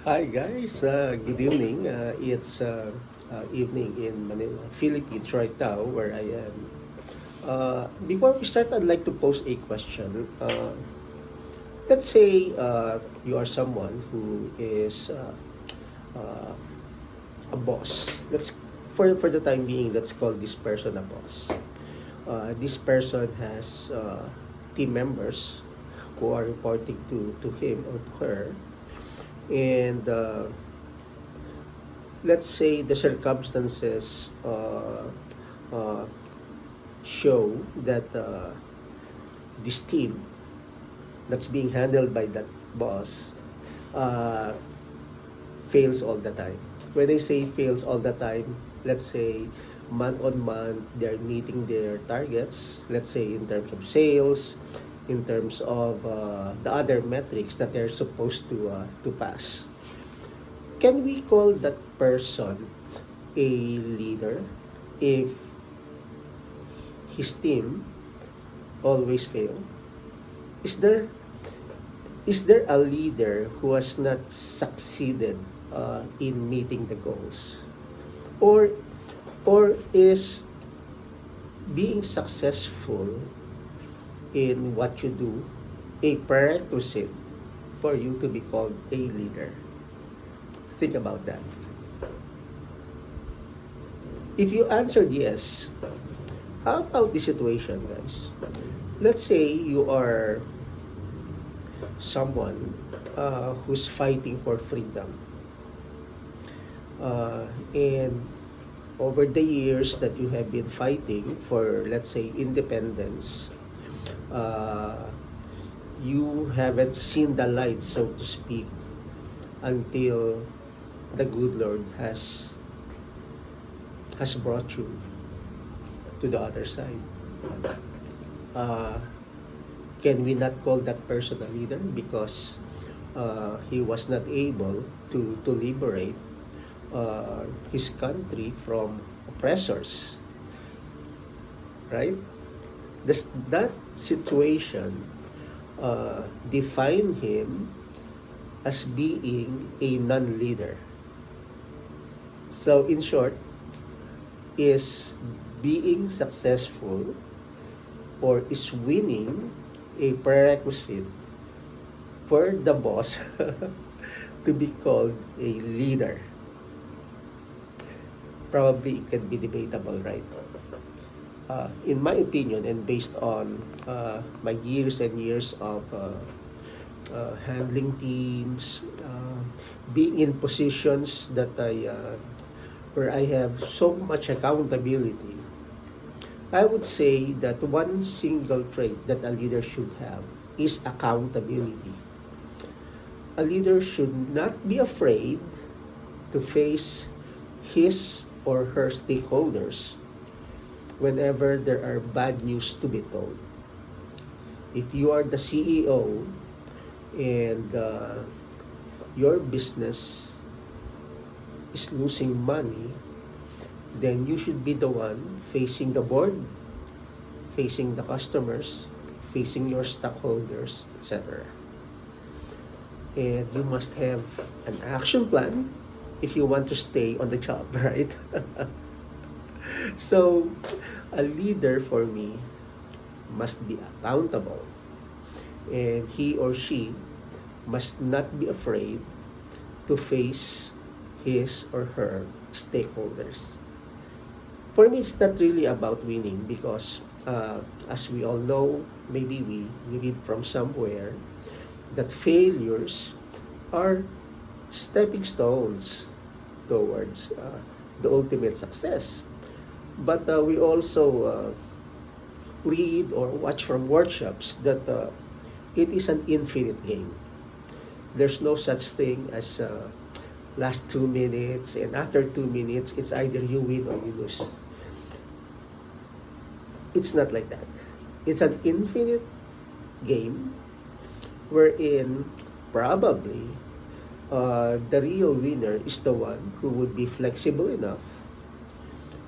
Hi guys, good evening. It's evening in Manila, Philippines right now where I am. Before we start, I'd like to pose a question. Let's say you are someone who is uh, a boss. For the time being, let's call this person a boss. This person has team members who are reporting to him or to her, and let's say the circumstances uh, show that this team that's being handled by that boss uh, fails all the time. When I say fails all the time, let's say month on month they're meeting their targets, let's say in terms of sales, in terms of the other metrics that they're supposed to pass. Can we call that person a leader if his team always fail? Is there is there a leader who has not succeeded in meeting the goals, or is being successful in what you do a prerequisite for you to be called a leader? Think about that. If you answered yes, how about the situation, guys? Let's say you are someone who's fighting for freedom. And over the years that you have been fighting for, let's say, independence, uh, you haven't seen the light, so to speak, until the good Lord has brought you to the other side. Uh, can we not call that person a leader because he was not able to liberate his country from oppressors, right? That situation define him as being a non-leader. So in short, is being successful or is winning a prerequisite for the boss to be called a leader? Probably it can be debatable, right? In my opinion, and based on my years and years of handling teams, being in positions that where I have so much accountability, I would say that one single trait that a leader should have is accountability. A leader should not be afraid to face his or her stakeholders whenever there are bad news to be told. If you are the CEO and your business is losing money, then you should be the one facing the board, facing the customers, facing your stockholders, etc. And you must have an action plan if you want to stay on the job, right? So, a leader for me must be accountable, and he or she must not be afraid to face his or her stakeholders. For me, it's not really about winning because, as we all know, maybe we read from somewhere that failures are stepping stones towards the ultimate success. But we also read or watch from workshops that it is an infinite game. There's no such thing as last 2 minutes, and after 2 minutes, it's either you win or you lose. It's not like that. It's an infinite game wherein probably the real winner is the one who would be flexible enough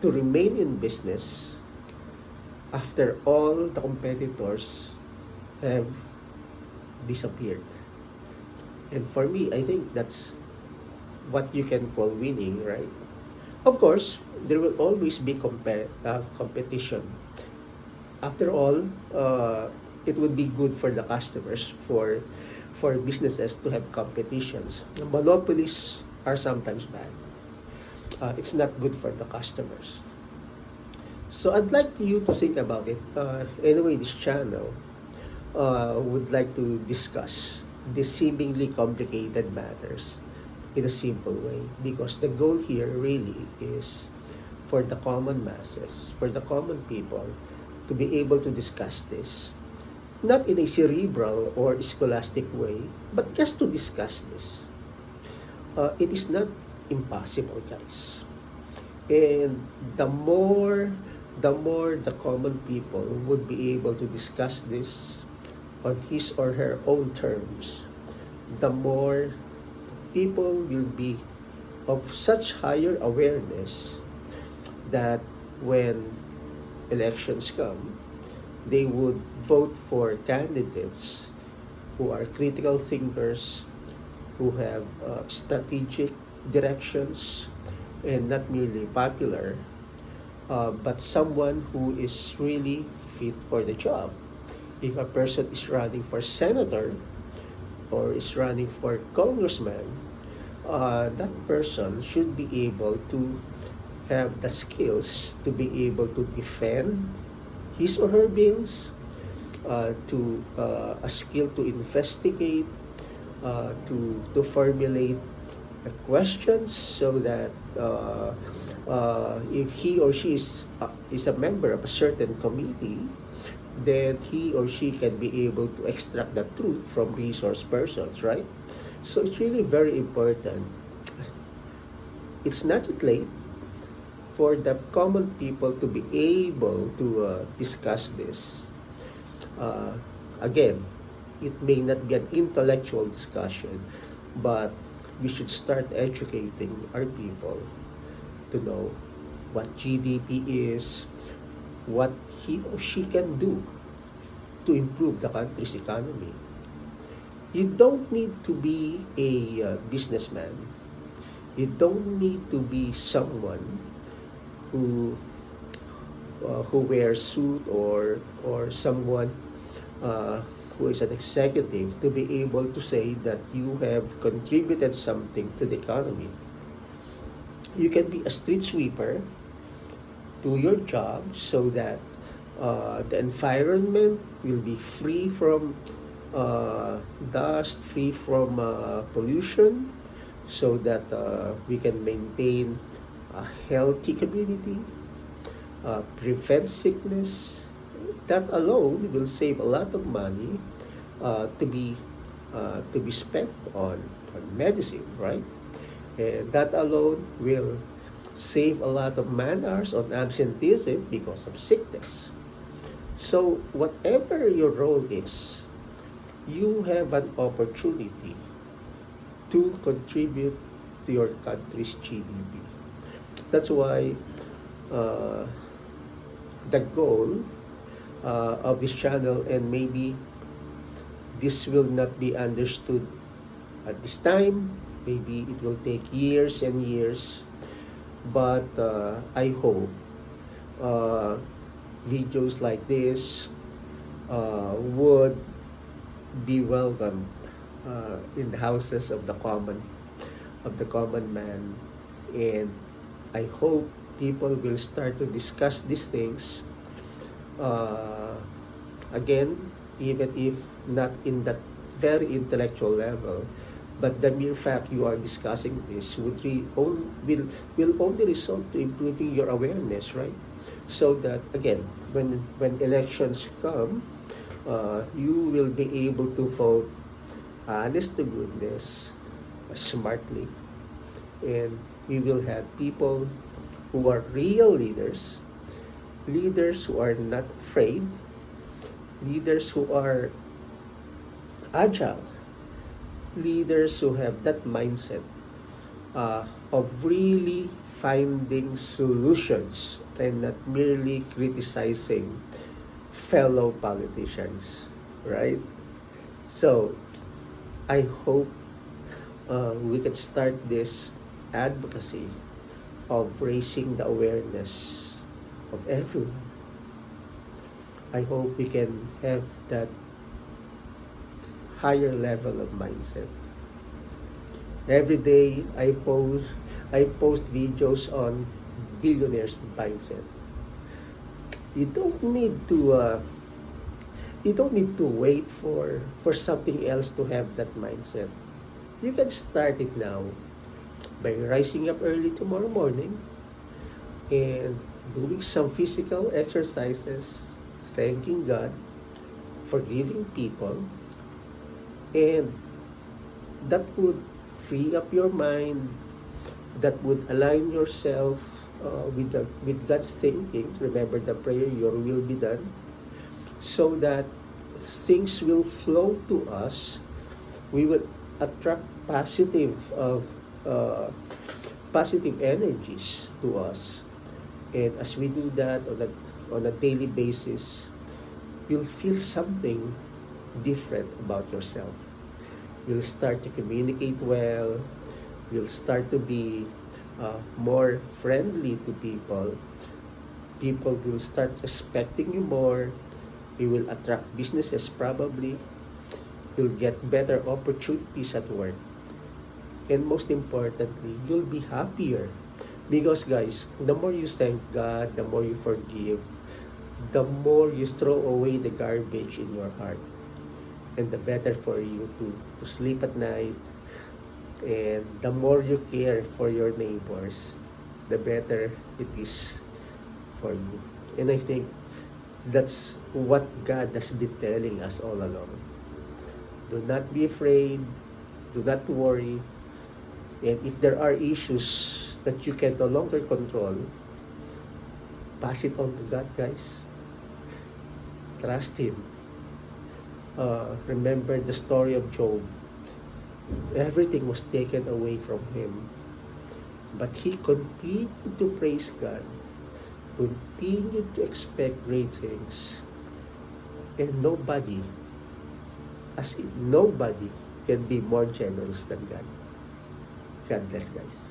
to remain in business after all the competitors have disappeared. And for me, I think what you can call winning, right? Of course, there will always be competition. After all, it would be good for the customers, for businesses to have competitions. Monopolies are sometimes bad. It's not good for the customers. So I'd like you to think about it. Anyway, this channel would like to discuss these seemingly complicated matters in a simple way, because the goal here really is for the common masses, for the common people, to be able to discuss this, not in a cerebral or scholastic way, but just to discuss this. It is not impossible, guys. And the more the common people would be able to discuss this on his or her own terms, the more people will be of such higher awareness that when elections come, they would vote for candidates who are critical thinkers, who have strategic directions, and not merely popular, but someone who is really fit for the job. If a person is running for senator or is running for congressman, that person should be able to have the skills to be able to defend his or her bills, to a skill to investigate, to formulate questions, so that if he or she is a member of a certain committee, then he or she can be able to extract the truth from resource persons, right? So it's really very important. It's not yet late for the common people to be able to discuss this. Again, it may not be an intellectual discussion, but we should start educating our people to know what GDP is, what he or she can do to improve the country's economy. You don't need to be a businessman. You don't need to be someone who wears suit, or someone who is an executive, to be able to say that you have contributed something to the economy. You can be a street sweeper, do your job so that the environment will be free from dust, free from pollution, so that we can maintain a healthy community, prevent sickness. That alone will save a lot of money to be spent on medicine, right? And that alone will save a lot of man hours on absenteeism because of sickness. So whatever your role is, you have an opportunity to contribute to your country's GDP. That's why the goal of this channel, and maybe this will not be understood at this time, maybe it will take years and years, but I hope videos like this would be welcomed in the houses of the common man, and I hope people will start to discuss these things again, even if not in that very intellectual level. But the mere fact you are discussing this will only result to improving your awareness, right? So that again, when elections come, you will be able to vote honest to goodness, smartly, and we will have people who are real leaders, leaders who are not afraid, leaders who are agile, leaders who have that mindset of really finding solutions and not merely criticizing fellow politicians, right? So I hope we can start this advocacy of raising the awareness of everyone. I hope we can have that higher level of mindset. Every day I post videos on billionaires mindset. You don't need to wait for something else to have that mindset. You can start it now by rising up early tomorrow morning and doing some physical exercises, thanking God, forgiving people, and that would free up your mind, that would align yourself with God's thinking. Remember the prayer, your will be done, so that things will flow to us. We will attract uh, positive energies to us. And as we do that on a daily basis, you'll feel something different about yourself. You'll start to communicate well. You'll start to be more friendly to people. People will start respecting you more. You will attract businesses probably. You'll get better opportunities at work. And most importantly, you'll be happier. Because guys, the more you thank God, the more you forgive, the more you throw away the garbage in your heart. And the better for you to sleep at night. And the more you care for your neighbors, the better it is for you. And I think that's what God has been telling us all along. Do not be afraid. Do not worry. And if there are issues that you can no longer control, pass it on to God, guys. Trust Him. Remember the story of Job. Everything was taken away from him. But he continued to praise God, continued to expect great things. And nobody can be more generous than God. God bless, guys.